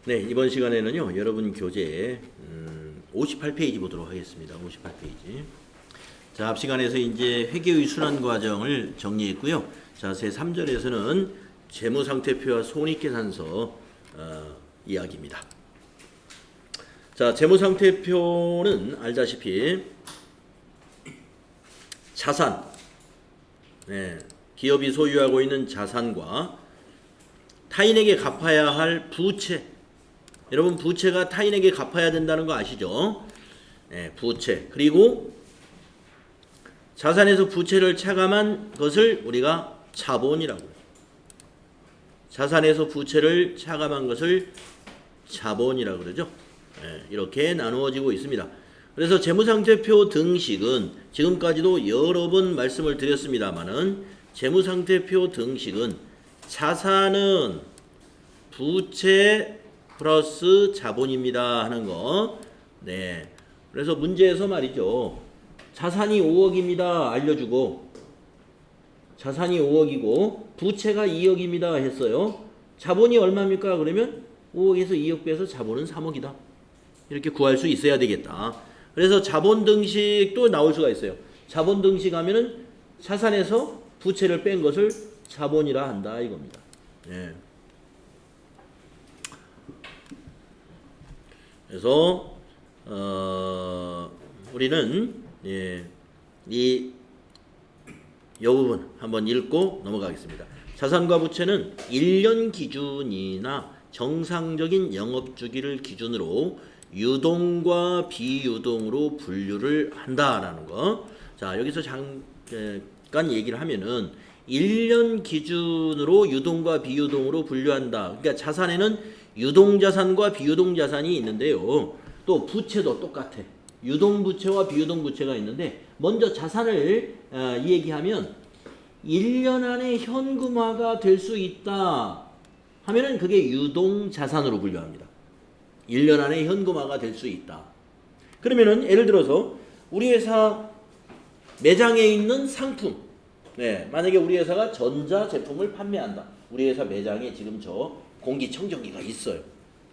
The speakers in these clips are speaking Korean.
네, 이번 시간에는요, 여러분 교재 58페이지 보도록 하겠습니다. 58페이지. 자, 앞 시간에서 이제 회계의 순환 과정을 정리했고요. 자, 제 3절에서는 재무상태표와 손익계산서 이야기입니다. 자, 재무상태표는 알다시피 자산, 기업이 소유하고 있는 자산과 타인에게 갚아야 할 부채, 여러분 부채가 타인에게 갚아야 된다는 거 아시죠? 부채, 그리고 자산에서 부채를 차감한 것을 우리가 자본이라고 해요. 자산에서 부채를 차감한 것을 자본이라고 그러죠. 이렇게 나누어지고 있습니다. 그래서 재무상태표 등식은 지금까지도 여러 번 말씀을 드렸습니다마는 재무상태표 등식은 자산은 부채 플러스 자본입니다 하는 거. 네. 그래서 문제에서 말이죠. 자산이 5억입니다 알려주고 자산이 5억이고 부채가 2억입니다 했어요. 자본이 얼마입니까? 그러면 5억에서 2억 빼서 자본은 3억이다. 이렇게 구할 수 있어야 되겠다. 그래서 자본 등식도 나올 수가 있어요. 자본 등식 하면은 자산에서 부채를 뺀 것을 자본이라 한다 이겁니다. 네. 그래서 우리는 이 부분 한번 읽고 넘어가겠습니다. 자산과 부채는 1년 기준이나 정상적인 영업주기를 기준으로 유동과 비유동으로 분류를 한다라는 거. 자, 여기서 잠깐 얘기를 하면은 1년 기준으로 유동과 비유동으로 분류한다. 그러니까 자산에는 유동자산과 비유동자산이 있는데요. 또 부채도 똑같아. 유동부채와 비유동부채가 있는데 먼저 자산을 얘기하면 1년 안에 현금화가 될 수 있다 하면은 그게 유동자산으로 분류합니다. 1년 안에 현금화가 될 수 있다. 그러면은 예를 들어서 우리 회사 매장에 있는 상품, 만약에 우리 회사가 전자제품을 판매한다. 우리 회사 매장에 지금 저 공기청정기가 있어요.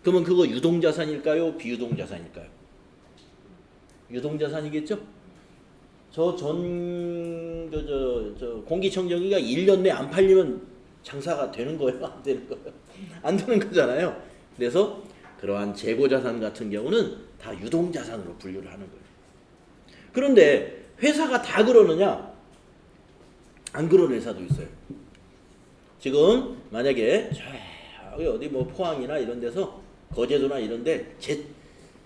그러면 그거 유동자산일까요? 비유동자산일까요? 유동자산이겠죠? 저 공기청정기가 1년 내에 안 팔리면 장사가 되는 거예요? 안 되는 거예요? 안 되는 거잖아요. 그래서 그러한 재고자산 같은 경우는 다 유동자산으로 분류를 하는 거예요. 그런데 회사가 다 그러느냐? 안 그런 회사도 있어요. 지금 만약에 저기 어디 뭐 포항이나 이런 데서 거제도나 이런 데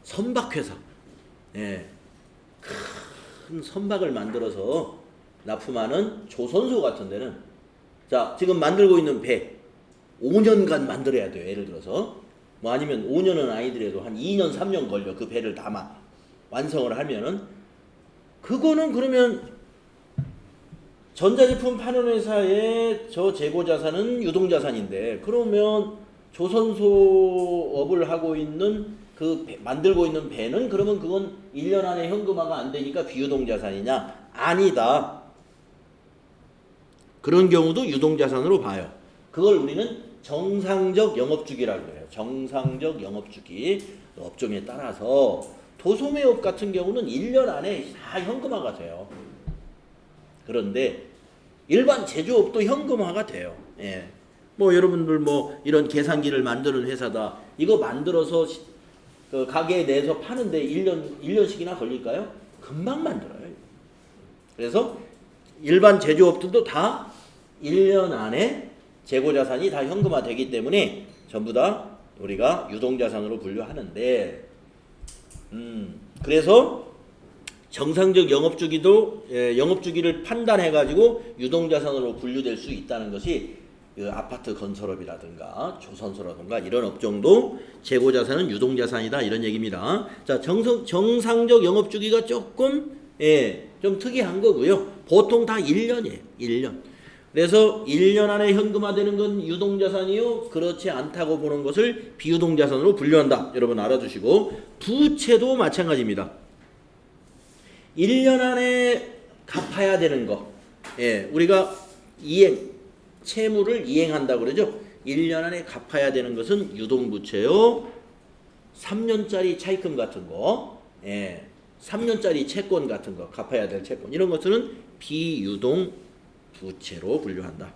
선박회사, 큰 선박을 만들어서 납품하는 조선소 같은 데는 자, 지금 만들고 있는 배 5년간 만들어야 돼요. 예를 들어서 뭐 아니면 5년은 아니더라도 한 2년 3년 걸려 그 배를 다 완성을 하면은 그거는 그러면 전자제품 파는 회사의 저 재고자산은 유동자산인데 그러면 조선소업을 하고 있는 만들고 있는 배는 그러면 그건 1년 안에 현금화가 안 되니까 비유동자산이냐? 아니다. 그런 경우도 유동자산으로 봐요. 그걸 우리는 정상적 영업주기라고 해요. 정상적 영업주기. 업종에 따라서 도소매업 같은 경우는 1년 안에 다 현금화가 돼요. 그런데 일반 제조업도 현금화가 돼요. 뭐 여러분들 뭐 이런 계산기를 만드는 회사다. 이거 만들어서 그 가게에 내서 파는데 1년씩이나 걸릴까요? 금방 만들어요. 그래서 일반 제조업들도 다 1년 안에 재고자산이 다 현금화 되기 때문에 전부 다 우리가 유동자산으로 분류하는데 그래서 정상적 영업주기도 영업주기를 판단해가지고 유동자산으로 분류될 수 있다는 것이 그 아파트 건설업이라든가 조선소라든가 이런 업종도 재고자산은 유동자산이다 이런 얘기입니다. 자, 정상적 영업주기가 조금 좀 특이한 거고요. 보통 다 1년이에요. 1년. 그래서 1년 안에 현금화되는 건 유동자산이요. 그렇지 않다고 보는 것을 비유동자산으로 분류한다. 여러분 알아두시고 부채도 마찬가지입니다. 1년 안에 갚아야 되는 거. 우리가 채무를 이행한다고 그러죠. 1년 안에 갚아야 되는 것은 유동부채요. 3년짜리 차입금 같은 거, 3년짜리 채권 같은 거, 갚아야 될 채권 이런 것들은 비유동 부채로 분류한다.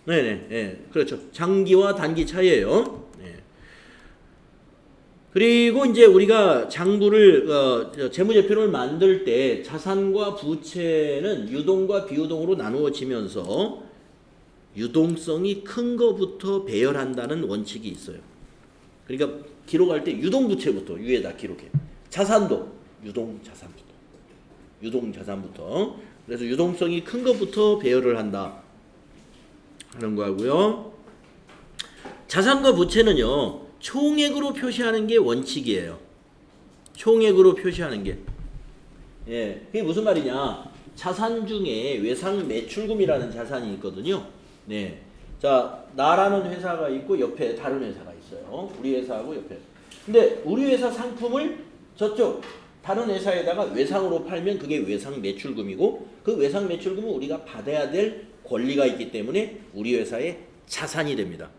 네네, 그렇죠. 장기와 단기 차이예요. 그리고 이제 우리가 장부를 재무제표를 만들 때 자산과 부채는 유동과 비유동으로 나누어지면서 유동성이 큰 거부터 배열한다는 원칙이 있어요. 그러니까 기록할 때 유동부채부터 위에다 기록해. 자산도 유동자산부터. 그래서 유동성이 큰 것부터 배열을 한다 하는 거고요. 자산과 부채는요, 총액으로 표시하는 게 원칙이에요. 총액으로 표시하는 게. 그게 무슨 말이냐? 자산 중에 외상 매출금이라는 자산이 있거든요. 자, 나라는 회사가 있고 옆에 다른 회사가 있어요. 우리 회사하고 옆에. 근데 우리 회사 상품을 저쪽 다른 회사에다가 외상으로 팔면 그게 외상 매출금이고, 그 외상 매출금은 우리가 받아야 될 권리가 있기 때문에 우리 회사의 자산이 됩니다.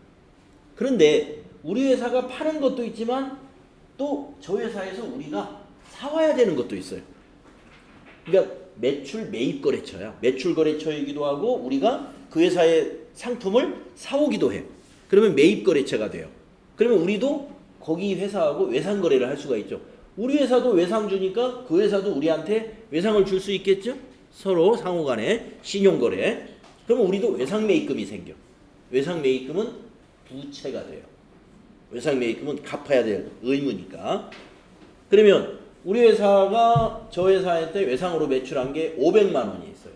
그런데 우리 회사가 파는 것도 있지만 또 저 회사에서 우리가 사와야 되는 것도 있어요. 그러니까 매출 매입 거래처야. 매출 거래처이기도 하고 우리가 그 회사의 상품을 사오기도 해. 그러면 매입 거래처가 돼요. 그러면 우리도 거기 회사하고 외상 거래를 할 수가 있죠. 우리 회사도 외상 주니까 그 회사도 우리한테 외상을 줄 수 있겠죠? 서로 상호간에 신용 거래. 그러면 우리도 외상 매입금이 생겨. 외상 매입금은 부채가 돼요. 외상 매입금은 갚아야 될 의무니까. 그러면 우리 회사가 저 회사한테 외상으로 매출한 게 500만 원이 있어요.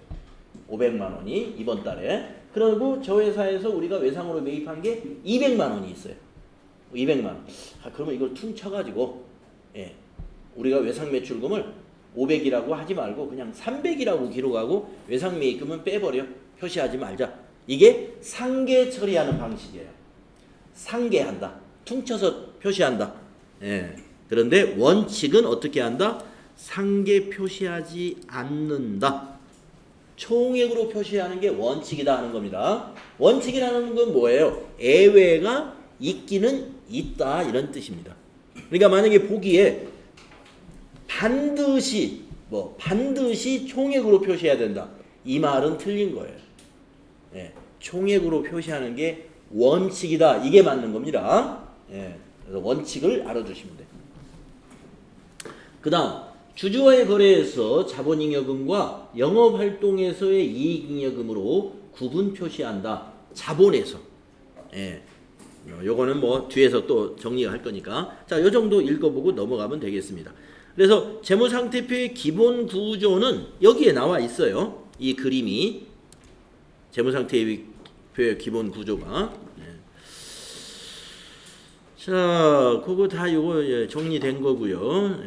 500만 원이 이번 달에. 그리고 저 회사에서 우리가 외상으로 매입한 게 200만 원이 있어요. 200만 원. 그러면 이걸 퉁쳐가지고 우리가 외상 매출금을 500이라고 하지 말고 그냥 300이라고 기록하고 외상 매입금은 빼버려. 표시하지 말자. 이게 상계 처리하는 방식이에요. 상계한다. 퉁쳐서 표시한다. 그런데 원칙은 어떻게 한다? 상계 표시하지 않는다. 총액으로 표시하는 게 원칙이다 하는 겁니다. 원칙이라는 건 뭐예요? 예외가 있기는 있다 이런 뜻입니다. 그러니까 만약에 보기에 반드시 총액으로 표시해야 된다. 이 말은 틀린 거예요. 총액으로 표시하는 게 원칙이다. 이게 맞는 겁니다. 그래서 원칙을 알아두시면 돼요. 그 다음 주주와의 거래에서 자본잉여금과 영업활동에서의 이익잉여금으로 구분 표시한다. 자본에서. 요거는 뭐 뒤에서 또 정리할 거니까. 자, 요 정도 읽어보고 넘어가면 되겠습니다. 그래서 재무상태표의 기본 구조는 여기에 나와 있어요. 이 그림이 재무상태표의 기본 구조가. 자, 그거 다 요거 정리된 거고요.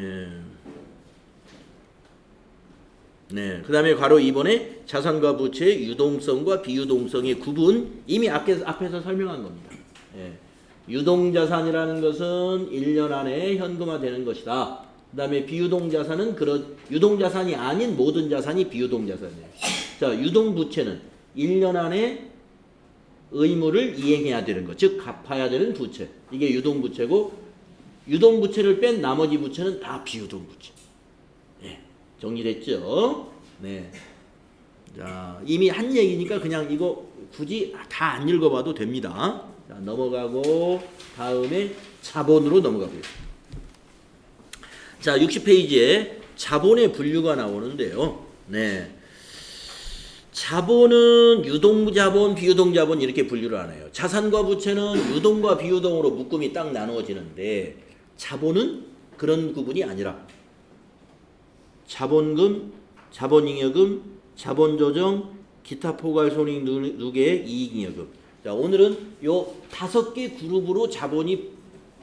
그 다음에 괄호 2번에 자산과 부채의 유동성과 비유동성의 구분 이미 앞에서 설명한 겁니다. 유동자산이라는 것은 1년 안에 현금화되는 것이다. 그 다음에 비유동자산은 그런 유동자산이 아닌 모든 자산이 비유동자산이에요. 자, 유동부채는 1년 안에 의무를 이행해야 되는 것, 즉 갚아야 되는 부채. 이게 유동부채고 유동부채를 뺀 나머지 부채는 다 비유동부채. 정리됐죠? 자, 이미 한 얘기니까 그냥 이거 굳이 다 안 읽어봐도 됩니다. 자, 넘어가고 다음에 자본으로 넘어가고요. 자, 60페이지에 자본의 분류가 나오는데요. 자본은 유동자본, 비유동자본 이렇게 분류를 안 해요. 자산과 부채는 유동과 비유동으로 묶음이 딱 나누어지는데 자본은 그런 구분이 아니라 자본금, 자본잉여금, 자본조정, 기타 포괄손익 누계의 이익잉여금. 자, 오늘은 요 5개 그룹으로 자본이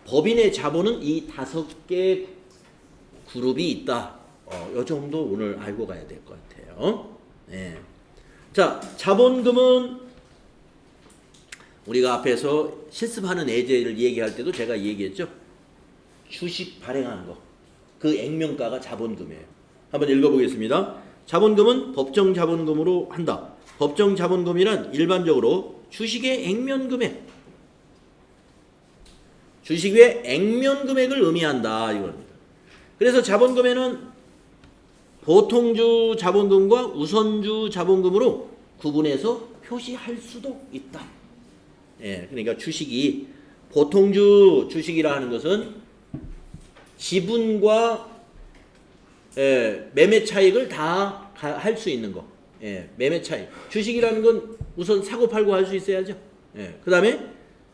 법인의 자본은 이 5개 그룹이 있다. 요 정도 오늘 알고 가야 될 것 같아요. 자, 자본금은 우리가 앞에서 실습하는 예제를 얘기할 때도 제가 얘기했죠. 주식 발행하는 거. 그 액면가가 자본금이에요. 한번 읽어보겠습니다. 자본금은 법정 자본금으로 한다. 법정 자본금이란 일반적으로 주식의 액면금액, 주식 외 액면 금액을 의미한다 이겁니다. 그래서 자본금에는 보통주 자본금과 우선주 자본금으로 구분해서 표시할 수도 있다. 예, 그러니까 주식이 보통주 주식이라 하는 것은 지분과 매매 차익을 다 할 수 있는 거. 예, 매매 차익. 주식이라는 건 우선 사고 팔고 할 수 있어야죠. 예, 그 다음에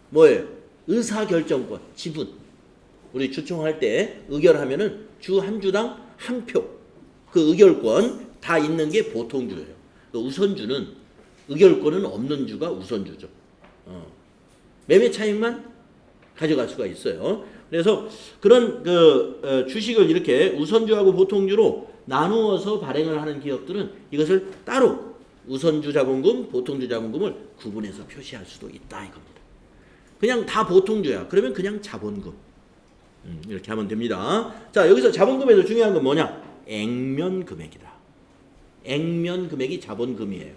뭐예요? 의사결정권, 지분. 우리 주총할 때 의결하면은 주 한 주당 한 표. 그 의결권 다 있는 게 보통주예요. 우선주는 의결권은 없는 주가 우선주죠. 매매 차익만 가져갈 수가 있어요. 그래서 그런 주식을 이렇게 우선주하고 보통주로 나누어서 발행을 하는 기업들은 이것을 따로 우선주 자본금, 보통주 자본금을 구분해서 표시할 수도 있다 이겁니다. 그냥 다 보통주야. 그러면 그냥 자본금. 이렇게 하면 됩니다. 자, 여기서 자본금에서 중요한 건 뭐냐? 액면 금액이다. 액면 금액이 자본금이에요.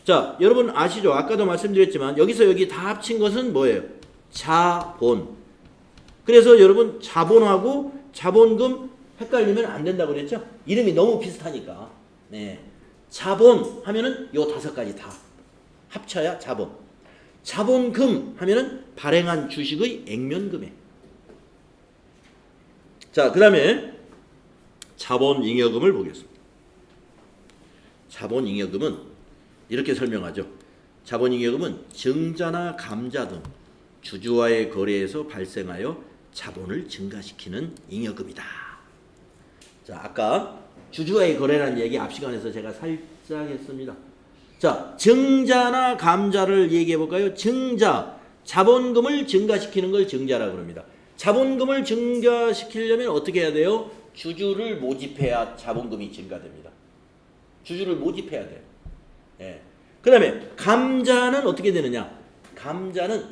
자, 여러분 아시죠? 아까도 말씀드렸지만 여기서 여기 다 합친 것은 뭐예요? 자본. 그래서 여러분 자본하고 자본금 헷갈리면 안 된다고 그랬죠? 이름이 너무 비슷하니까. 네. 자본 하면은 요 5가지 다 합쳐야 자본. 자본금 하면은 발행한 주식의 액면금액. 자, 그 다음에 자본잉여금을 보겠습니다. 자본잉여금은 이렇게 설명하죠. 자본잉여금은 증자나 감자 등 주주와의 거래에서 발생하여 자본을 증가시키는 잉여금이다. 자, 아까 주주와의 거래라는 얘기 앞 시간에서 제가 살짝 했습니다. 자, 증자나 감자를 얘기해 볼까요? 증자, 자본금을 증가시키는 걸 증자라고 합니다. 자본금을 증가시키려면 어떻게 해야 돼요? 주주를 모집해야 자본금이 증가됩니다. 주주를 모집해야 돼요. 예. 그 다음에 감자는 어떻게 되느냐? 감자는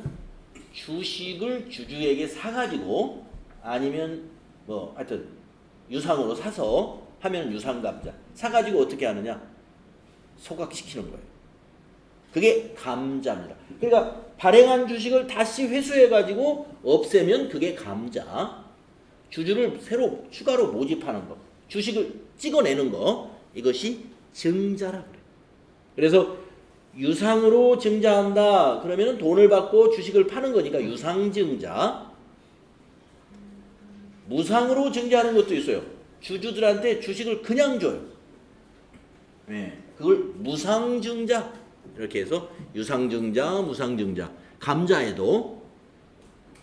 주식을 주주에게 사가지고 아니면 뭐 하여튼 유상으로 사서 하면 유상감자 사가지고 어떻게 하느냐? 소각시키는 거예요. 그게 감자입니다. 그러니까 발행한 주식을 다시 회수해가지고 없애면 그게 감자. 주주를 새로 추가로 모집하는 거. 주식을 찍어내는 거. 이것이 증자라고 그래요. 그래서 유상으로 증자한다. 그러면 돈을 받고 주식을 파는 거니까 유상증자. 무상으로 증자하는 것도 있어요. 주주들한테 주식을 그냥 줘요. 네, 그걸 무상증자 이렇게 해서 유상증자, 무상증자. 감자에도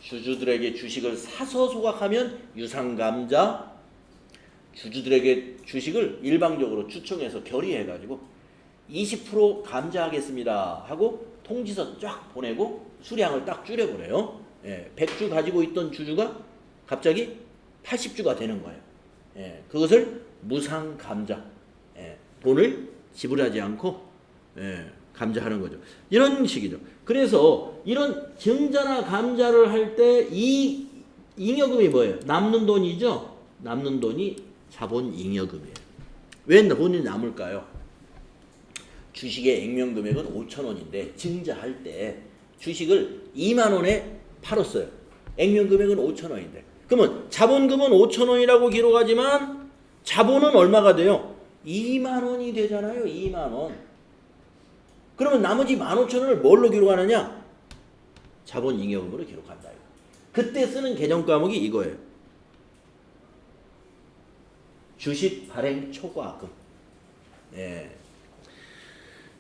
주주들에게 주식을 사서 소각하면 유상감자, 주주들에게 주식을 일방적으로 추첨해서 결의해가지고 20% 감자하겠습니다 하고 통지서 쫙 보내고 수량을 딱 줄여버려요. 100주 가지고 있던 주주가 갑자기 80주가 되는 거예요. 그것을 무상감자. 돈을 지불하지 않고 감자하는 거죠. 이런 식이죠. 그래서 이런 증자나 감자를 할 때 이 잉여금이 뭐예요? 남는 돈이죠. 남는 돈이 자본잉여금이에요. 왜 돈이 남을까요? 주식의 액면금액은 5,000원인데 증자할 때 주식을 2만 원에 팔았어요. 액면금액은 5,000원인데 그러면 자본금은 5,000원이라고 기록하지만 자본은 얼마가 돼요? 2만 원이 되잖아요. 2만 원. 그러면 나머지 15,000원을 뭘로 기록하느냐? 자본잉여금으로 기록한다. 그때 쓰는 개정 과목이 이거예요. 주식 발행 초과금.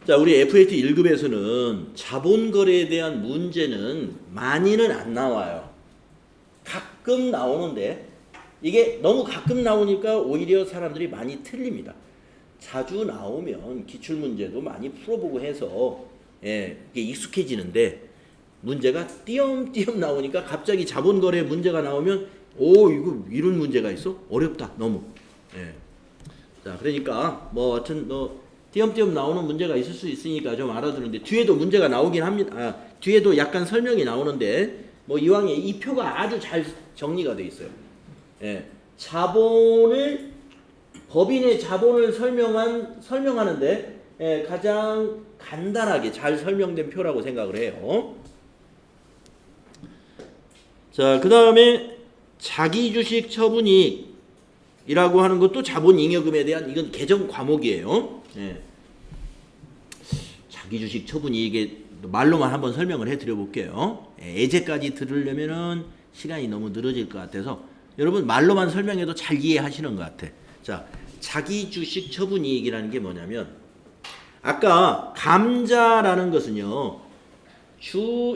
자, 우리 FAT 1급에서는 자본거래에 대한 문제는 많이는 안 나와요. 가끔 나오는데 이게 너무 가끔 나오니까 오히려 사람들이 많이 틀립니다. 자주 나오면 기출문제도 많이 풀어보고 해서 이게 익숙해지는데 문제가 띄엄띄엄 나오니까 갑자기 자본거래 문제가 나오면 이거 이런 문제가 있어? 어렵다 너무. 자, 그러니까 뭐 하여튼 띄엄띄엄 나오는 문제가 있을 수 있으니까 좀 알아두는데 뒤에도 문제가 나오긴 합니다. 뒤에도 약간 설명이 나오는데 뭐 이왕에 이 표가 아주 잘 정리가 돼 있어요. 자본을 법인의 자본을 설명하는데 가장 간단하게 잘 설명된 표라고 생각을 해요. 자, 그 다음에 자기주식 처분이익이라고 하는 것도 자본잉여금에 대한 이건 개정 과목이에요. 예. 자기주식 처분이익에 말로만 한번 설명을 해드려 볼게요. 예제까지 들으려면은 시간이 너무 늘어질 것 같아서 여러분 말로만 설명해도 잘 이해하시는 것 같아. 자, 자기주식 처분이익이라는 게 뭐냐면 아까 감자라는 것은요.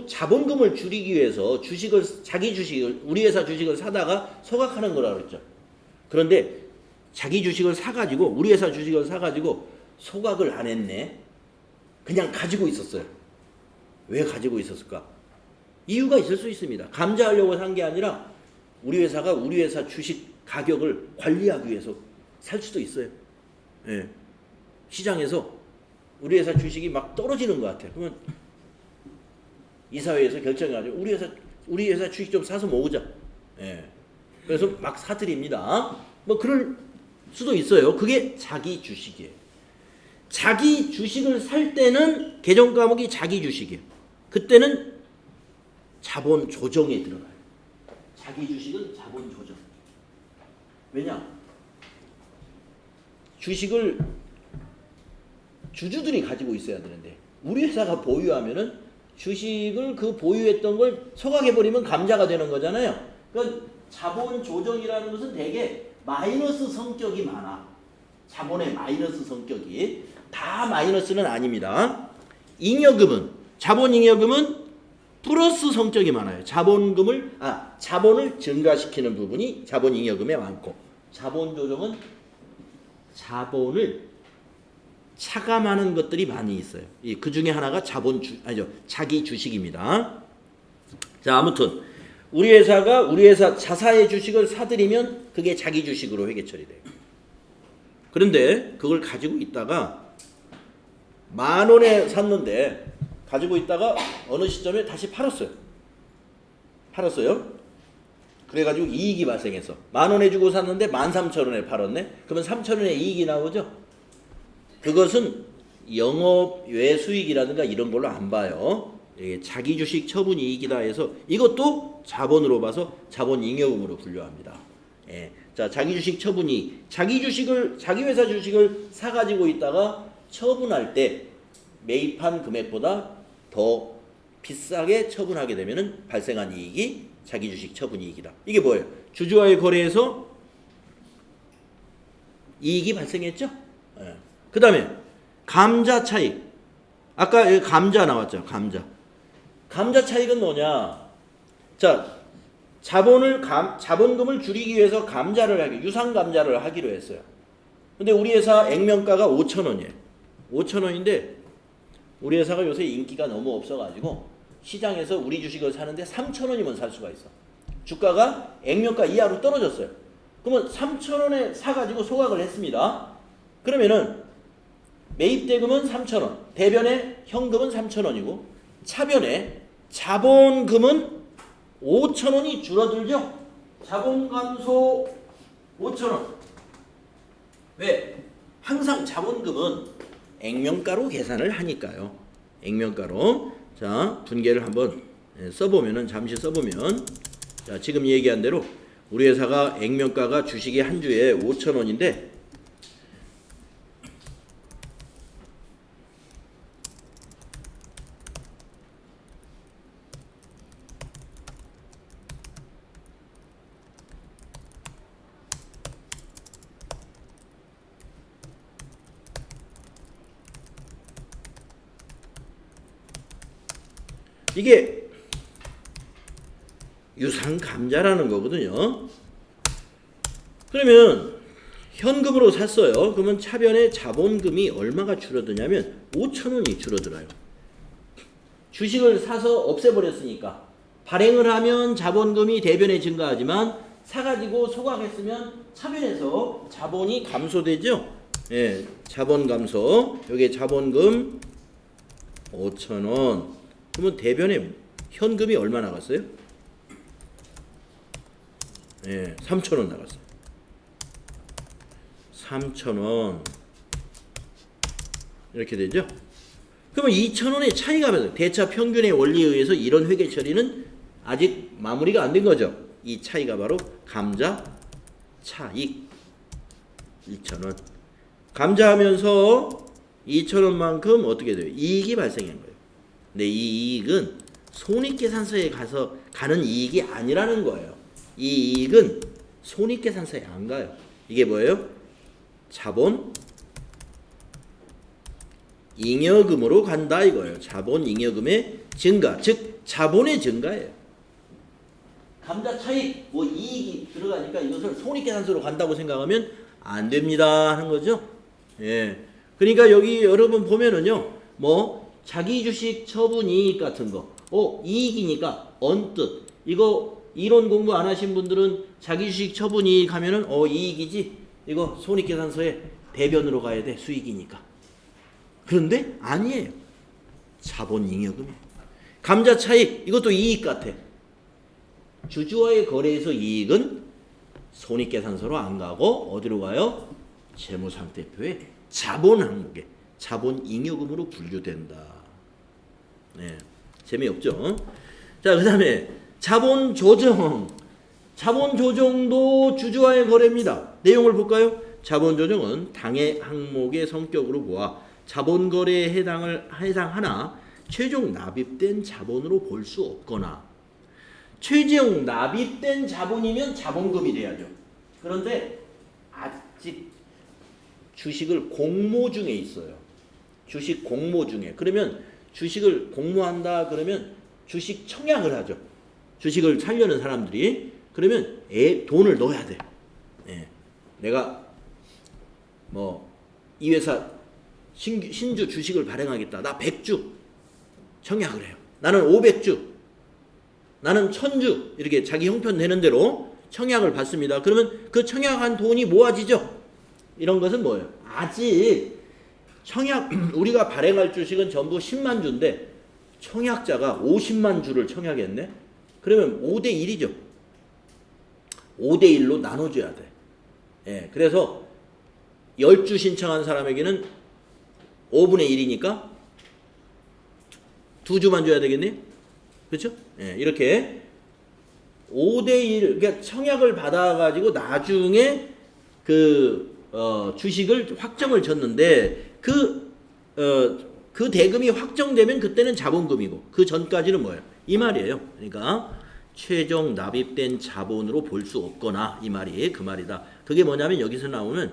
자본금을 줄이기 위해서 자기 주식을 우리 회사 주식을 사다가 소각하는 거라고 그랬죠. 그런데 자기 주식을 사가지고 우리 회사 주식을 사가지고 소각을 안 했네. 그냥 가지고 있었어요. 왜 가지고 있었을까? 이유가 있을 수 있습니다. 감자하려고 산 게 아니라 우리 회사가 우리 회사 주식 가격을 관리하기 위해서 살 수도 있어요. 예. 시장에서 우리 회사 주식이 막 떨어지는 것 같아요. 그러면 이사회에서 결정해가지고 우리 회사 주식 좀 사서 모으자. 예. 그래서 막 사드립니다. 뭐 그럴 수도 있어요. 그게 자기 주식이에요. 자기 주식을 살 때는 개정 과목이 자기 주식이에요. 그때는 자본 조정에 들어가요. 자기 주식은 자본 조정. 왜냐? 주식을 주주들이 가지고 있어야 되는데 우리 회사가 보유하면은 주식을 그 보유했던 걸 소각해버리면 감자가 되는 거잖아요. 그러니까 자본 조정이라는 것은 되게 마이너스 성격이 많아. 자본의 마이너스 성격이. 다 마이너스는 아닙니다. 자본잉여금은 플러스 성격이 많아요. 자본을 증가시키는 부분이 자본잉여금에 많고 자본 조정은 자본을 차감하는 것들이 많이 있어요. 그 중에 하나가 자기 주식입니다. 자, 아무튼 우리 회사 자사의 주식을 사들이면 그게 자기 주식으로 회계 처리돼요. 그런데 그걸 가지고 있다가 10,000원에 샀는데 가지고 있다가 어느 시점에 다시 팔았어요. 그래가지고 이익이 발생해서 10,000원에 주고 샀는데 13,000원에 팔았네. 그러면 3,000원의 이익이 나오죠. 그것은 영업 외수익이라든가 이런 걸로 안 봐요. 자기 주식 처분 이익이다 해서 이것도 자본으로 봐서 자본잉여금으로 분류합니다. 예. 자, 자기 주식 처분 이익. 자기 회사 주식을 사가지고 있다가 처분할 때 매입한 금액보다 더 비싸게 처분하게 되면은 발생한 이익이 자기 주식 처분 이익이다. 이게 뭐예요? 주주와의 거래에서 이익이 발생했죠? 예. 그 다음에 감자 차익. 아까 여기 감자 나왔죠. 감자 차익은 뭐냐? 자, 자본금을 줄이기 위해서 유상 감자를 하기로 했어요. 근데 우리 회사 액면가가 5,000원이에요. 5,000원인데 우리 회사가 요새 인기가 너무 없어가지고 시장에서 우리 주식을 사는데 3,000원이면 살 수가 있어. 주가가 액면가 이하로 떨어졌어요. 그러면 3,000원에 사가지고 소각을 했습니다. 그러면은 매입대금은 3,000원, 대변의 현금은 3,000원이고 차변의 자본금은 5,000원이 줄어들죠. 자본 감소 5,000원. 왜? 항상 자본금은 액면가로 계산을 하니까요. 액면가로. 자, 분계를 한번 써보면은 잠시 써보면 자, 지금 얘기한 대로 우리 회사가 액면가가 주식이 한 주에 5,000원인데 이게 유상 감자라는 거거든요. 그러면 현금으로 샀어요. 그러면 차변의 자본금이 얼마가 줄어드냐면 5,000원이 줄어들어요. 주식을 사서 없애버렸으니까 발행을 하면 자본금이 대변에 증가하지만 사가지고 소각했으면 차변에서 자본이 감소되죠. 예, 자본 감소. 여기에 자본금 5,000원. 그러면 대변에 현금이 얼마 나갔어요? 예, 3,000원 나갔어요. 3,000원. 이렇게 되죠? 그러면 2,000원의 차이가 나요. 대차 평균의 원리에 의해서 이런 회계 처리는 아직 마무리가 안 된 거죠. 이 차이가 바로 감자 차익 2,000원. 감자하면서 2,000원만큼 어떻게 돼요? 이익이 발생한 거예요. 근데 이 이익은 손익계산서에 가서 가는 이익이 아니라는 거예요. 이 이익은 손익계산서에 안 가요. 이게 뭐예요? 자본 잉여금으로 간다 이거예요. 자본 잉여금의 증가, 즉 자본의 증가예요. 감자 차익, 뭐 이익이 들어가니까 이것을 손익계산서로 간다고 생각하면 안 됩니다 하는 거죠. 예. 그러니까 여기 여러분 보면은요, 뭐 자기 주식 처분 이익 같은 거, 이익이니까 언뜻 이거 이론 공부 안 하신 분들은 자기 주식 처분 이익 하면은 이익이지, 이거 손익계산서에 대변으로 가야 돼, 수익이니까. 그런데 아니에요. 자본 잉여금이에요. 감자 차익, 이것도 이익 같아. 주주와의 거래에서 이익은 손익계산서로 안 가고 어디로 가요? 재무상태표의 자본 항목에 자본 잉여금으로 분류된다. 네, 재미없죠? 자, 그 다음에 자본 조정. 자본 조정도 주주와의 거래입니다. 내용을 볼까요? 자본 조정은 당해 항목의 성격으로 보아 자본 거래에 해당하나 최종 납입된 자본으로 볼 수 없거나, 최종 납입된 자본이면 자본금이 돼야죠. 그런데 아직 주식을 공모 중에 있어요. 주식 공모 중에. 그러면 주식을 공모한다 그러면 주식 청약을 하죠. 주식을 살려는 사람들이. 그러면 돈을 넣어야 돼. 예. 내가 뭐 이 회사 신주 주식을 발행하겠다. 나 100주 청약을 해요. 나는 500주. 나는 1000주. 이렇게 자기 형편 되는 대로 청약을 받습니다. 그러면 그 청약한 돈이 모아지죠. 이런 것은 뭐예요? 아직 청약, 우리가 발행할 주식은 전부 10만 주인데 청약자가 50만 주를 청약했네? 그러면 5대 1이죠. 5대 1로 나눠줘야 돼. 예, 그래서 10주 신청한 사람에게는 5분의 1이니까 2주만 줘야 되겠네요? 그렇죠? 예, 이렇게 5대 1, 그러니까 청약을 받아가지고 나중에 주식을 확정을 졌는데 그 대금이 확정되면 그때는 자본금이고 그 전까지는 뭐예요? 이 말이에요. 그러니까 최종 납입된 자본으로 볼 수 없거나, 이 말이 그 말이다. 그게 뭐냐면 여기서 나오는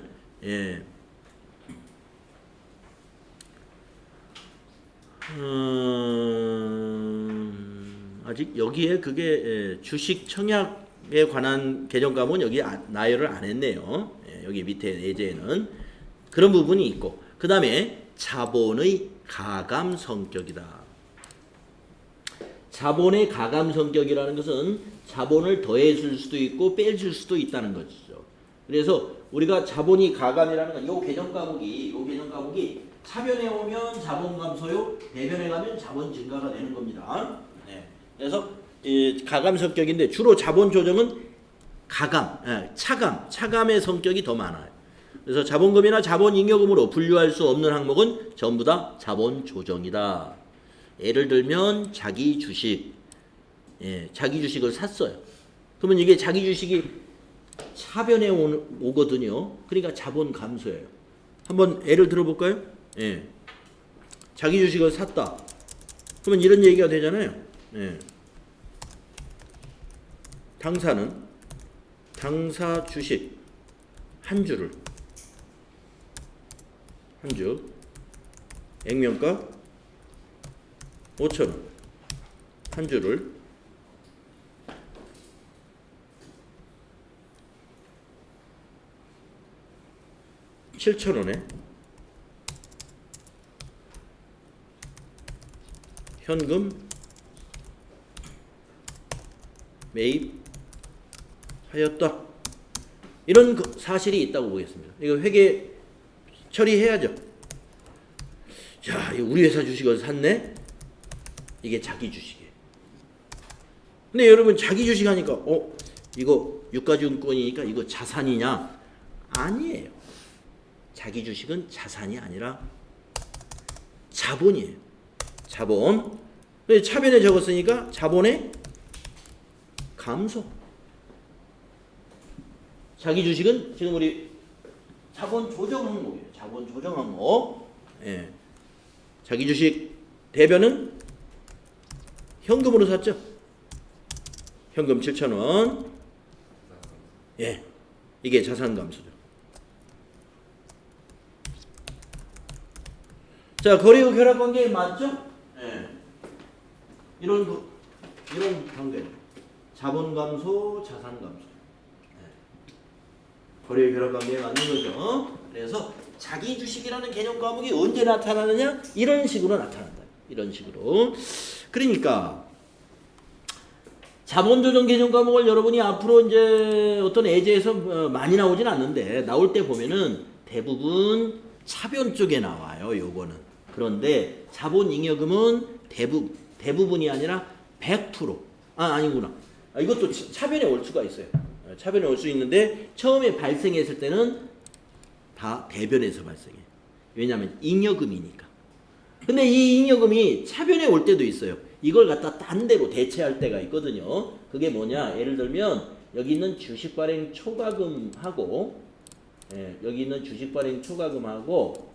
아직 여기에 그게 주식 청약에 관한 개정 과목은 여기 나열을 안 했네요. 여기 밑에 예제에는 그런 부분이 있고, 그 다음에 자본의 가감 성격이다. 자본의 가감 성격이라는 것은 자본을 더해줄 수도 있고 빼줄 수도 있다는 것이죠. 그래서 우리가 자본이 가감이라는 건 요 개정 과목이 차변에 오면 자본 감소요, 대변에 가면 자본 증가가 되는 겁니다. 네. 그래서 가감 성격인데 주로 자본 조정은 차감의 성격이 더 많아요. 그래서 자본금이나 자본 잉여금으로 분류할 수 없는 항목은 전부 다 자본 조정이다. 예를 들면 자기 주식, 자기 주식을 샀어요. 그러면 이게 자기 주식이 차변에 오거든요. 그러니까 자본 감소예요. 한번 예를 들어볼까요? 자기 주식을 샀다. 그러면 이런 얘기가 되잖아요. 당사는 당사 주식 한 주 액면가 5,000원 한 주를 $7,000에 현금 매입하였다. 이런 사실이 있다고 보겠습니다. 이거 회계 처리해야죠. 자, 우리 회사 주식을 샀네? 이게 자기 주식이에요. 근데 여러분 자기 주식 하니까 이거 유가증권이니까 이거 자산이냐? 아니에요. 자기 주식은 자산이 아니라 자본이에요. 자본. 차변에 적었으니까 자본의 감소. 자기 주식은 지금 우리 자본 조정 항목이에요. 자본 조정 항목. 예. 자기 주식 대변은 현금으로 샀죠. 현금 7,000원. 예. 이게 자산 감소죠. 자, 거래후 결합 관계 맞죠? 예. 이런 관계. 자본 감소, 자산 감소. 거래후 결합 관계에 맞는 거죠. 그래서 자기 주식이라는 개념 과목이 언제 나타나느냐? 이런 식으로 나타난다. 이런 식으로. 그러니까 자본 조정 개념 과목을 여러분이 앞으로 이제 어떤 예제에서 많이 나오진 않는데 나올 때 보면은 대부분 차변 쪽에 나와요. 요거는. 그런데 자본 잉여금은 대부분이 아니라 100%. 아니구나. 이것도 차변에 올 수가 있어요. 차변에 올 수 있는데 처음에 발생했을 때는 다 대변에서 발생해. 왜냐하면 잉여금이니까. 근데 이 잉여금이 차변에 올 때도 있어요. 이걸 갖다 딴 데로 대체할 때가 있거든요. 그게 뭐냐? 예를 들면 여기 있는 주식 발행 초과금하고 여기 있는 주식 발행 초과금하고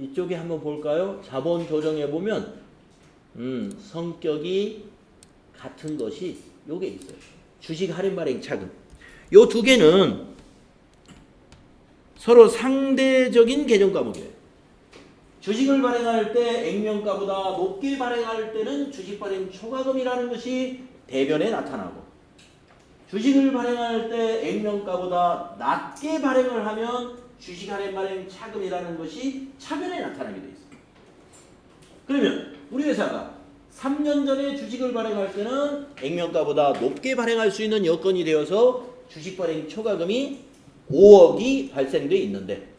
이쪽에 한번 볼까요? 자본 조정해 보면 성격이 같은 것이 요게 있어요. 주식 할인 발행 차금. 요 두 개는 서로 상대적인 개정 과목이에요. 주식을 발행할 때 액면가보다 높게 발행할 때는 주식 발행 초과금이라는 것이 대변에 나타나고 주식을 발행할 때 액면가보다 낮게 발행을 하면 주식 할인 발행 차금이라는 것이 차변에 나타나게 돼 있습니다. 그러면 우리 회사가 3년 전에 주식을 발행할 때는 액면가보다 높게 발행할 수 있는 여건이 되어서 주식 발행 초과금이 5억이 발생돼 있는데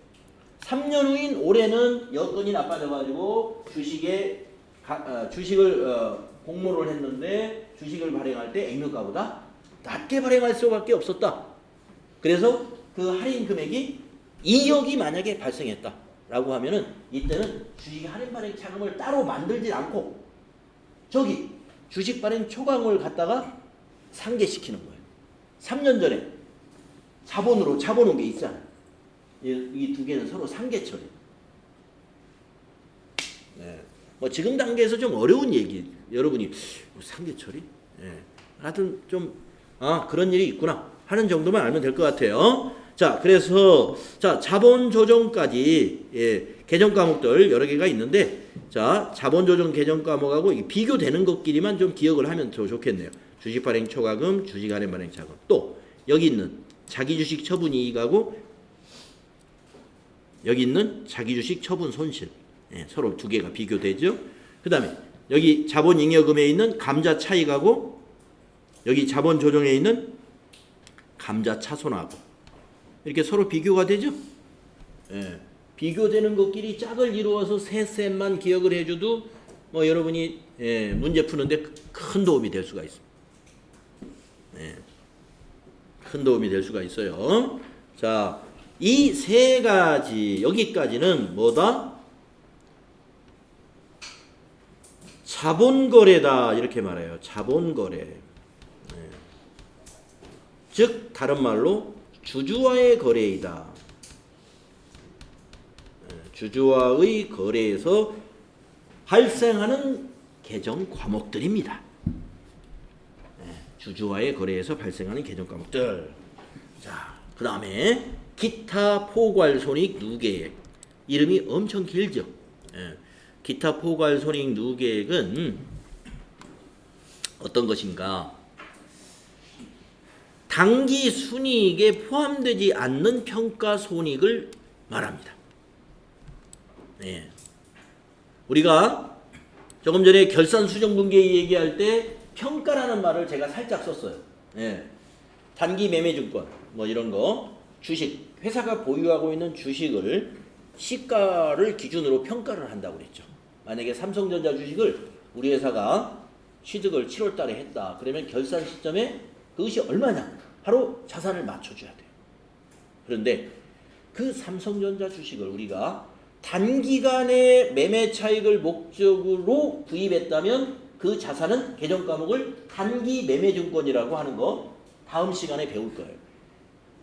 3년 후인 올해는 여건이 나빠져가지고 주식을 공모를 했는데 주식을 발행할 때 액면가보다 낮게 발행할 수밖에 없었다. 그래서 그 할인 금액이 2억이 만약에 발생했다라고 하면은 이때는 주식 할인 발행 차금을 따로 만들지 않고 저기 주식 발행 초과금을 갖다가 상계시키는 거예요. 3년 전에 자본으로 잡아놓은 게 있잖아요. 이 두 개는 서로 상계처리. 네. 뭐 지금 단계에서 좀 어려운 얘기. 여러분이 상계처리? 네. 하여튼 좀 그런 일이 있구나 하는 정도만 알면 될 것 같아요. 자, 그래서 자본 조정까지 개정 과목들 여러 개가 있는데 자, 자본 조정 개정 과목하고 비교되는 것끼리만 좀 기억을 하면 더 좋겠네요. 주식 발행 초과금, 주식 할인 발행 차금. 또 여기 있는 자기 주식 처분 이익하고 여기 있는 자기 주식 처분 손실. 서로 두 개가 비교되죠. 그 다음에 여기 자본 잉여금에 있는 감자 차익하고 여기 자본 조정에 있는 감자 차손하고 이렇게 서로 비교가 되죠. 비교되는 것끼리 짝을 이루어서 세 셈만 기억을 해줘도 뭐 여러분이 문제 푸는데 큰 도움이 될 수가 있습니다. 큰 도움이 될 수가 있어요. 자, 이 세 가지 여기까지는 뭐다? 자본거래다 이렇게 말해요. 자본거래. 즉 다른 말로 주주와의 거래이다. 주주와의 거래에서 발생하는 개정 과목들입니다. 주주와의 거래에서 발생하는 개정 과목들. 자, 그 다음에 기타 포괄 손익 누계액. 이름이 엄청 길죠. 기타 포괄 손익 누계액은 어떤 것인가? 당기 순이익에 포함되지 않는 평가 손익을 말합니다. 우리가 조금 전에 결산 수정 분계 얘기할 때 평가라는 말을 제가 살짝 썼어요. 단기 매매증권 뭐 이런 거 주식 회사가 보유하고 있는 주식을 시가를 기준으로 평가를 한다고 그랬죠. 만약에 삼성전자 주식을 우리 회사가 취득을 7월 달에 했다. 그러면 결산 시점에 그것이 얼마냐? 바로 자산을 맞춰줘야 돼요. 그런데 그 삼성전자 주식을 우리가 단기간의 매매 차익을 목적으로 구입했다면 그 그 자산은 개정 과목을 단기 매매증권이라고 하는 거 다음 시간에 배울 거예요.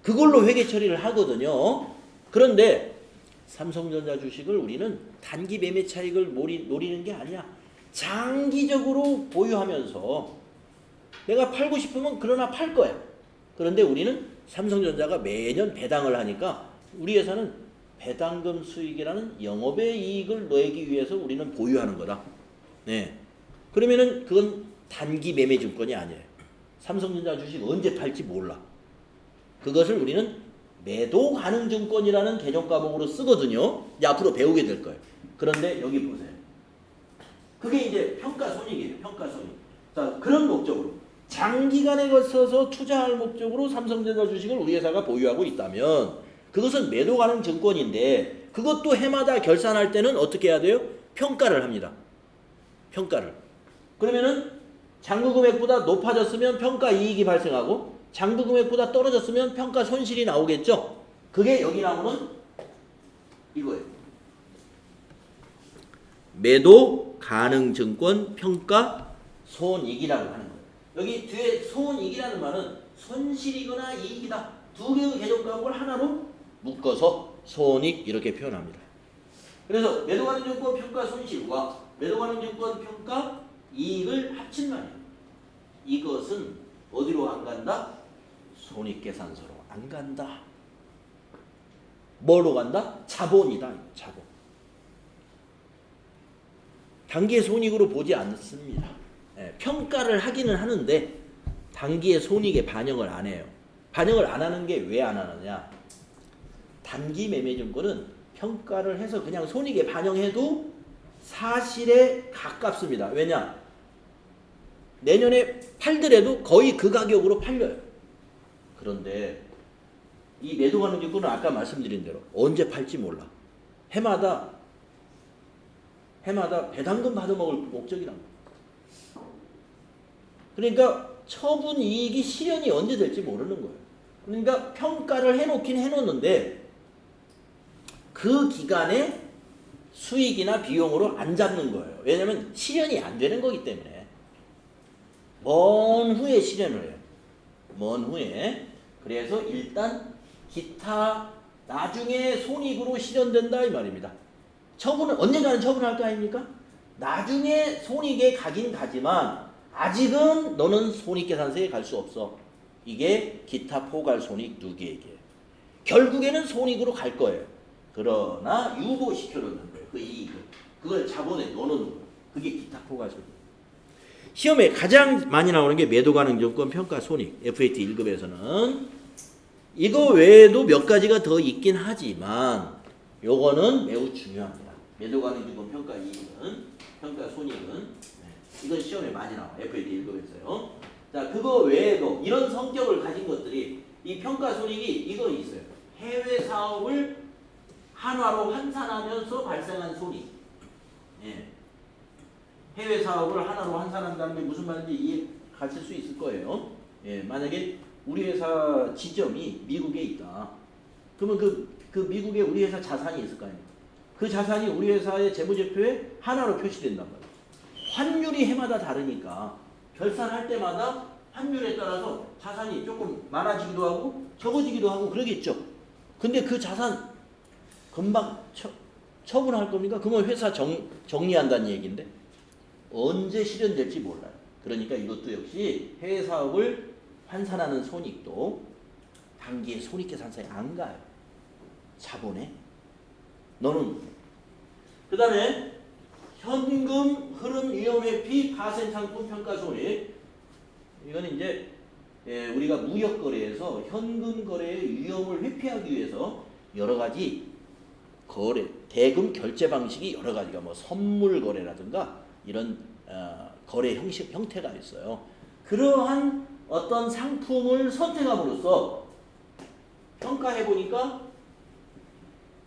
그걸로 회계 처리를 하거든요. 그런데 삼성전자 주식을 우리는 단기 매매 차익을 노리는 게 아니야. 장기적으로 보유하면서 내가 팔고 싶으면 그러나 팔 거야. 그런데 우리는 삼성전자가 매년 배당을 하니까 우리 회사는 배당금 수익이라는 영업의 이익을 내기 위해서 우리는 보유하는 거다. 네. 그러면은 그건 단기 매매 증권이 아니에요. 삼성전자 주식 언제 팔지 몰라. 그것을 우리는 매도 가능 증권이라는 개정 과목으로 쓰거든요. 이제 앞으로 배우게 될 거예요. 그런데 여기 보세요. 그게 이제 평가손익이에요. 평가손익. 자, 그런 목적으로 장기간에 걸쳐서 투자할 목적으로 삼성전자 주식을 우리 회사가 보유하고 있다면 그것은 매도 가능 증권인데 그것도 해마다 결산할 때는 어떻게 해야 돼요? 평가를 합니다. 평가를. 그러면은 장부 금액보다 높아졌으면 평가 이익이 발생하고 장부 금액보다 떨어졌으면 평가 손실이 나오겠죠? 그게 여기 나오는 이거예요. 매도 가능 증권 평가 손익이라고 하는 거예요. 여기 뒤에 손익이라는 말은 손실이거나 이익이다. 두 개의 개정 과목을 하나로 묶어서 손익 이렇게 표현합니다. 그래서 매도 가능 증권 평가 손실과 매도 가능 증권 평가 이익을 합친 말이에요. 이것은 어디로 안 간다? 손익계산서로 안 간다. 뭐로 간다? 자본이다. 자본. 단기의 손익으로 보지 않습니다. 평가를 하기는 하는데 단기의 손익에 반영을 안 해요. 반영을 안 하는 게 왜 안 하느냐? 단기 매매증권은 평가를 해서 그냥 손익에 반영해도 사실에 가깝습니다. 왜냐? 내년에 팔더라도 거의 그 가격으로 팔려요. 그런데 이 매도 가능 증권은 아까 말씀드린 대로 언제 팔지 몰라. 해마다 배당금 받아먹을 목적이란 거예요. 그러니까 처분 이익이 실현이 언제 될지 모르는 거예요. 그러니까 평가를 해놓긴 해놓는데 그 기간에 수익이나 비용으로 안 잡는 거예요. 왜냐하면 실현이 안 되는 거기 때문에. 먼 후에 실현을 해요. 먼 후에. 그래서 일단 기타 나중에 손익으로 실현된다 이 말입니다. 처분은 언젠가는 처분할 거 아닙니까? 나중에 손익에 가긴 가지만 아직은 너는 손익계산서에 갈 수 없어. 이게 기타 포괄 손익 누계액이에요. 결국에는 손익으로 갈 거예요. 그러나 유보시켜놓는 거예요. 그 이익을. 그걸 자본에 넣어놓는 거예요. 그게 기타 포괄 손익. 시험에 가장 많이 나오는 게 매도 가능 증권 평가 손익. FAT 1급에서는. 이거 외에도 몇 가지가 더 있긴 하지만 요거는 매우 중요합니다. 매도 가능 증권 평가 이익은, 평가 손익은. 이건 시험에 많이 나와요. FAT 1급에서요. 자, 그거 외에도 이런 성격을 가진 것들이 이 평가 손익이 이거 있어요. 해외 사업을 한화로 환산하면서 발생한 손익. 예. 해외 사업을 하나로 환산한다는 게 무슨 말인지 이해가실 수 있을 거예요. 예. 만약에 우리 회사 지점이 미국에 있다. 그러면 그 미국에 우리 회사 자산이 있을 거 아닙니까? 그 자산이 우리 회사의 재무제표에 하나로 표시된단 말이에요. 환율이 해마다 다르니까 결산할 때마다 환율에 따라서 자산이 조금 많아지기도 하고 적어지기도 하고 그러겠죠. 근데 그 자산 금방 처분할 겁니까? 그러면 회사 정리한다는 얘기인데 언제 실현될지 몰라요. 그러니까 이것도 역시 해외 사업을 환산하는 손익도 단기의 손익계산서에 안 가요. 자본에 너는 그 다음에 현금 흐름 위험 회피 파생 상품 평가 손익. 이거는 이제 우리가 무역 거래에서 현금 거래의 위험을 회피하기 위해서 여러 가지 거래 대금 결제 방식이 여러 가지가 뭐 선물 거래라든가 이런 거래 형태가 있어요. 그러한 어떤 상품을 선택함으로써 평가해 보니까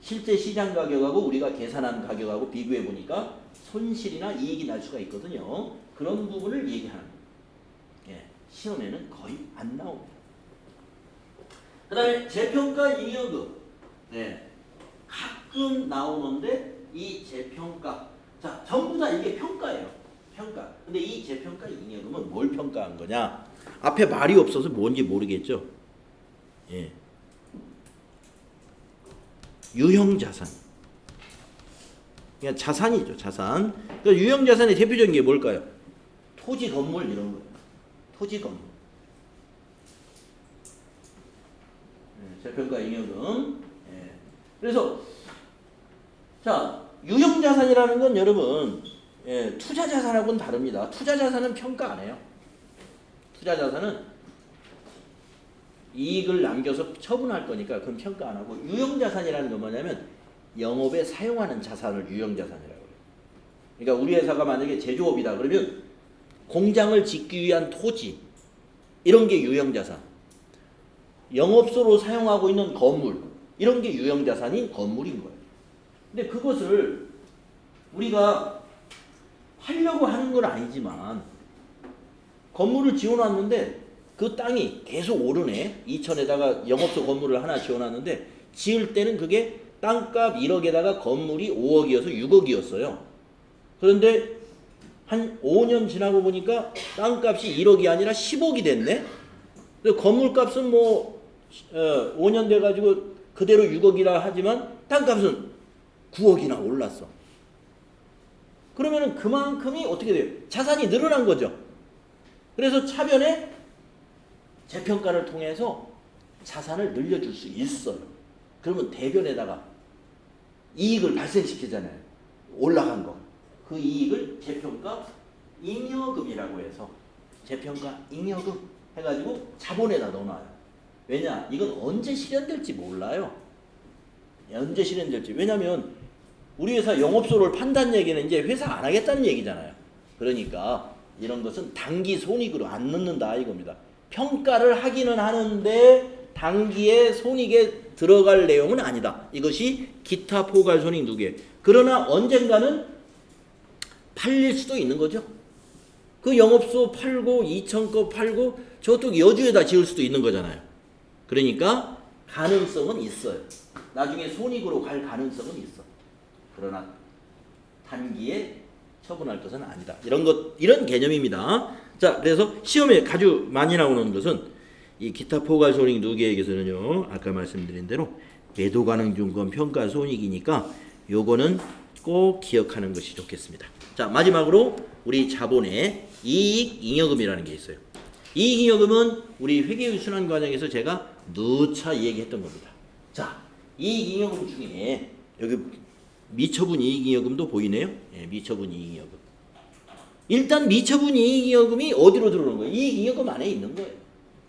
실제 시장 가격하고 우리가 계산한 가격하고 비교해 보니까 손실이나 이익이 날 수가 있거든요. 그런 부분을 얘기하는 거예요. 예, 시험에는 거의 안 나옵니다. 그 다음에 재평가 잉여금. 네, 가끔 나오는데 이 재평가. 자, 전부 다 이게 평가예요. 평가. 근데 이 재평가 잉여금은 뭘 평가한 거냐? 앞에 말이 없어서 뭔지 모르겠죠. 예. 유형자산. 그냥 자산이죠, 자산. 그러니까 유형자산의 대표적인 게 뭘까요? 토지, 건물 이런 거예요. 토지, 건물. 재평가 잉여금. 예. 그래서 자, 유형자산이라는 건 여러분 투자자산하고는 다릅니다. 투자자산은 평가 안 해요. 투자자산은 이익을 남겨서 처분할 거니까 그건 평가 안 하고, 유형자산이라는 건 뭐냐면 영업에 사용하는 자산을 유형자산이라고 해요. 그러니까 우리 회사가 만약에 제조업이다 그러면 공장을 짓기 위한 토지 이런 게 유형자산, 영업소로 사용하고 있는 건물 이런 게 유형자산인 건물인 거예요. 근데 그것을 우리가 하려고 하는 건 아니지만 건물을 지어놨는데 그 땅이 계속 오르네. 2천에다가 영업소 건물을 하나 지어놨는데 지을 때는 그게 땅값 1억에다가 건물이 5억이어서 6억이었어요. 그런데 한 5년 지나고 보니까 땅값이 1억이 아니라 10억이 됐네. 근데 건물값은 뭐 5년 돼가지고 그대로 6억이라 하지만 땅값은 9억이나 올랐어. 그러면은 그만큼이 어떻게 돼요? 자산이 늘어난 거죠. 그래서 차변에 재평가를 통해서 자산을 늘려줄 수 있어요. 그러면 대변에다가 이익을 발생시키잖아요. 올라간 거. 그 이익을 재평가 잉여금이라고 해서 재평가 잉여금 해가지고 자본에다 넣어놔요. 왜냐? 이건 언제 실현될지 몰라요. 언제 실현될지. 왜냐면 우리 회사 영업소를 판다는 얘기는 이제 회사 안 하겠다는 얘기잖아요. 그러니까 이런 것은 단기 손익으로 안 넣는다 이겁니다. 평가를 하기는 하는데 단기에 손익에 들어갈 내용은 아니다. 이것이 기타 포괄 손익 누계. 그러나 언젠가는 팔릴 수도 있는 거죠. 그 영업소 팔고 2천 거 팔고 저쪽 여주에다 지을 수도 있는 거잖아요. 그러니까 가능성은 있어요. 나중에 손익으로 갈 가능성은 있어. 그러나 단기에 처분할 것은 아니다. 이런 개념입니다. 자, 그래서 시험에 아주 많이 나오는 것은 이 기타 포괄 손익 누계액에서는요, 아까 말씀드린 대로 매도 가능 증권 평가 손익이니까 요거는 꼭 기억하는 것이 좋겠습니다. 자, 마지막으로 우리 자본의 이익 잉여금이라는 게 있어요. 이익 잉여금은 우리 회계율 순환 과정에서 제가 누차 얘기했던 겁니다. 자, 이익 잉여금 중에 여기 미처분 이익 잉여금도 보이네요. 예, 미처분 이익 잉여금. 일단 미처분 이익 잉여금이 어디로 들어오는 거예요? 이익 잉여금 안에 있는 거예요.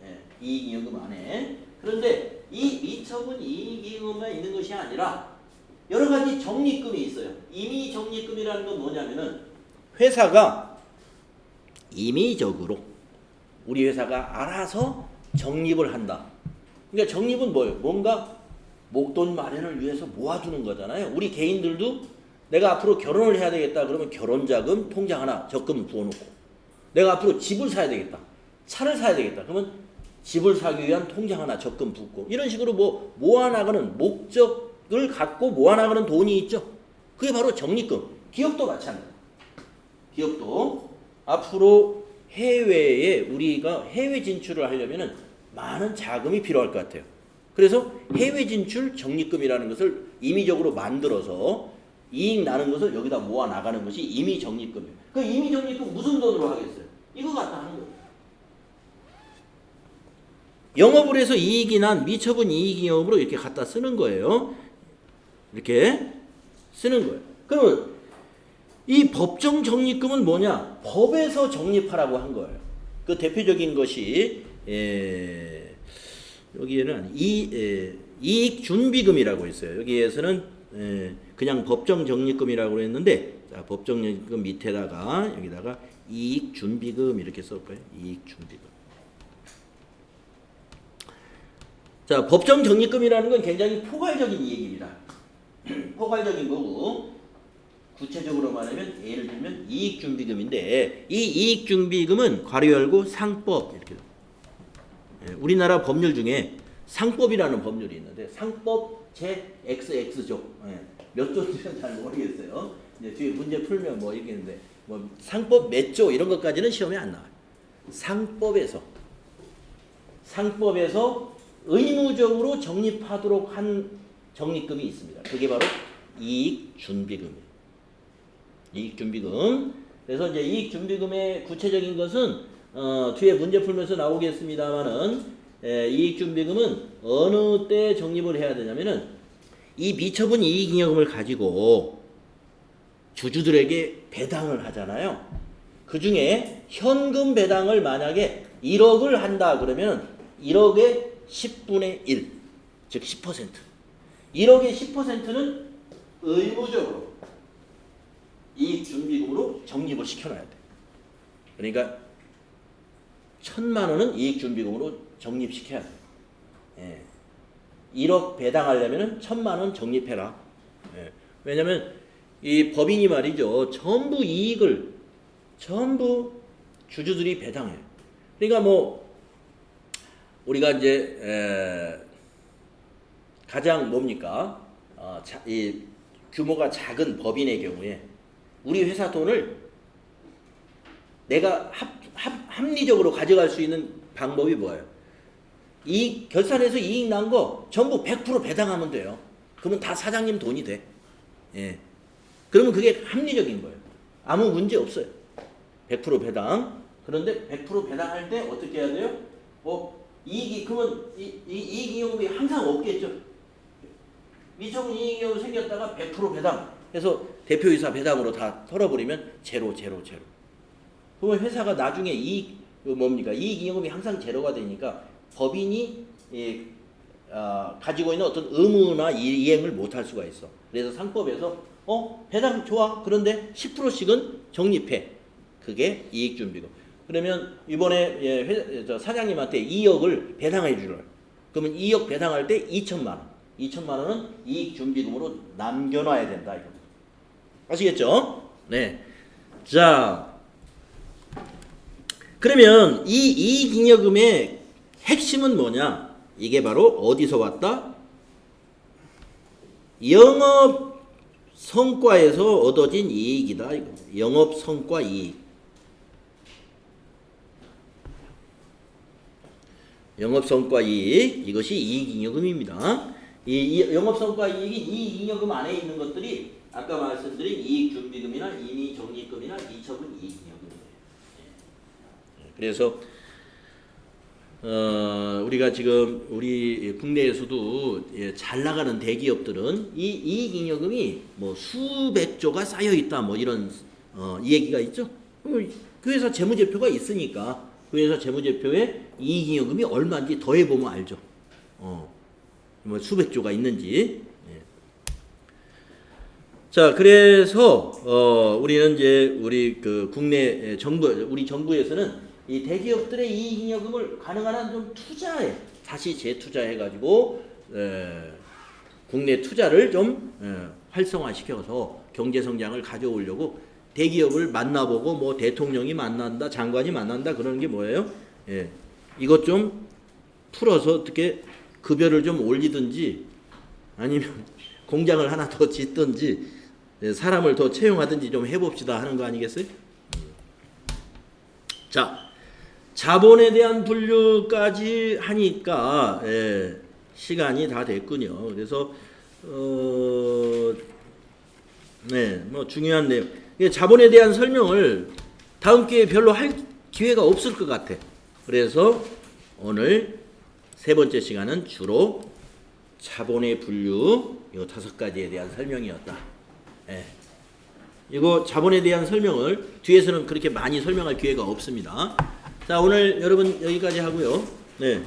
예, 이익 잉여금 안에. 그런데 이 미처분 이익 잉여금만 있는 것이 아니라 여러 가지 적립금이 있어요. 임의 적립금이라는 건 뭐냐면은 회사가 임의적으로 우리 회사가 알아서 적립을 한다. 그러니까 적립은 뭐예요? 뭔가 목돈 마련을 위해서 모아두는 거잖아요. 우리 개인들도 내가 앞으로 결혼을 해야 되겠다 그러면 결혼자금 통장 하나 적금 부어놓고, 내가 앞으로 집을 사야 되겠다, 차를 사야 되겠다 그러면 집을 사기 위한 통장 하나 적금 붓고, 이런 식으로 뭐 모아나가는 목적을 갖고 모아나가는 돈이 있죠. 그게 바로 적립금. 기업도 마찬가지예요. 기업도 앞으로 해외에 우리가 해외 진출을 하려면은 많은 자금이 필요할 것 같아요. 그래서 해외 진출 적립금이라는 것을 임의적으로 만들어서 이익 나는 것을 여기다 모아 나가는 것이 임의 적립금이에요. 그 임의 적립금 무슨 돈으로 하겠어요? 이거 갖다 하는 거예요. 영업을 해서 이익이 난 미처분 이익 잉여금으로 이렇게 갖다 쓰는 거예요. 이렇게 쓰는 거예요. 그러면 이 법정 적립금은 뭐냐? 법에서 적립하라고 한 거예요. 그 대표적인 것이 여기에는 이익 준비금이라고 있어요. 여기에서는 그냥 법정 적립금이라고 했는데, 자, 법정 적립금 밑에다가 여기다가 이익 준비금 이렇게 쓸 거예요. 이익 준비금. 자, 법정 적립금이라는 건 굉장히 포괄적인 이익입니다. 포괄적인 거고, 구체적으로 말하면 예를 들면 이익 준비금인데, 이 이익 준비금은 괄호 열고 상법 이렇게. 우리나라 법률 중에 상법이라는 법률이 있는데 상법 제 XX조 몇 조인지는 잘 모르겠어요. 이제 뒤에 문제 풀면 뭐 이렇게 있는데 뭐 상법 몇 조 이런 것까지는 시험에 안 나와요. 상법에서 의무적으로 적립하도록 한 적립금이 있습니다. 그게 바로 이익준비금이에요. 이익준비금. 그래서 이제 이익준비금의 구체적인 것은 뒤에 문제 풀면서 나오겠습니다만은 이익준비금은 어느 때 적립을 해야 되냐면은 이 미처분 이익잉여금을 가지고 주주들에게 배당을 하잖아요. 그 중에 현금 배당을 만약에 1억을 한다 그러면 1억의 10분의 1, 즉 10%. 1억의 10%는 의무적으로 이익준비금으로 적립을 시켜놔야 돼. 그러니까 1,000만 원은 이익준비금으로 적립시켜야 돼. 예. 1억 배당하려면 1,000만 원 적립해라. 예. 왜냐면 이 법인이 말이죠. 전부 이익을 전부 주주들이 배당해요. 그러니까 뭐 우리가 이제 가장 뭡니까? 이 규모가 작은 법인의 경우에 우리 회사 돈을 내가 합리적으로 가져갈 수 있는 방법이 뭐예요? 이 결산해서 이익 난 거 전부 100% 배당하면 돼요. 그러면 다 사장님 돈이 돼. 예. 그러면 그게 합리적인 거예요. 아무 문제 없어요. 100% 배당. 그런데 100% 배당할 때 어떻게 해야 돼요? 이익이 그러면 이익잉여금이 항상 없겠죠. 미처분 이익잉여금 생겼다가 100% 배당 해서 대표이사 배당으로 다 털어버리면 제로. 그러면 회사가 나중에 이익잉여금이 항상 제로가 되니까 법인이 가지고 있는 어떤 의무나 이행을 못할 수가 있어. 그래서 상법에서 배당 좋아. 그런데 10%씩은 적립해. 그게 이익준비금. 그러면 이번에 사장님한테 2억을 배당해 주려. 그러면 2억 배당할 때 2천만 원. 2천만 원은 이익준비금으로 남겨놔야 된다. 이거. 아시겠죠? 네. 자, 그러면 이 이익잉여금의 핵심은 뭐냐? 이게 바로 어디서 왔다? 영업 성과에서 얻어진 이익이다. 이거. 영업 성과 이익. 영업성과 이익, 이것이 이익잉여금입니다. 이 영업성과 이익이 이익잉여금 안에 있는 것들이 아까 말씀드린 이익준비금이나 임의적립금이나 미처분 이익잉여금이에요. 그래서 우리가 지금 우리 국내에서도 잘 나가는 대기업들은 이 이익잉여금이 뭐 수백조가 쌓여 있다 뭐 이런 이 얘기가 있죠. 그 회사 재무제표가 있으니까 그 회사 재무제표에 이익잉여금이 얼마인지 더해보면 알죠. 뭐 수백조가 있는지. 예. 자, 그래서 우리는 이제 우리 그 국내 우리 정부에서는 이 대기업들의 이익잉여금을 가능한 한 좀 투자해, 다시 재투자해가지고 국내 투자를 좀 활성화시켜서 경제 성장을 가져오려고 대기업을 만나보고 뭐 대통령이 만난다, 장관이 만난다 그러는 게 뭐예요? 예, 이것 좀 풀어서 어떻게 급여를 좀 올리든지 아니면 공장을 하나 더 짓든지 사람을 더 채용하든지 좀 해봅시다 하는 거 아니겠어요? 자, 자본에 대한 분류까지 하니까 시간이 다 됐군요. 그래서 네, 뭐 중요한 내용. 자본에 대한 설명을 다음 기회에 별로 할 기회가 없을 것 같아. 그래서 오늘 세 번째 시간은 주로 자본의 분류 이 5가지에 대한 설명이었다. 예. 이거 자본에 대한 설명을 뒤에서는 그렇게 많이 설명할 기회가 없습니다. 자, 오늘 여러분 여기까지 하고요. 네.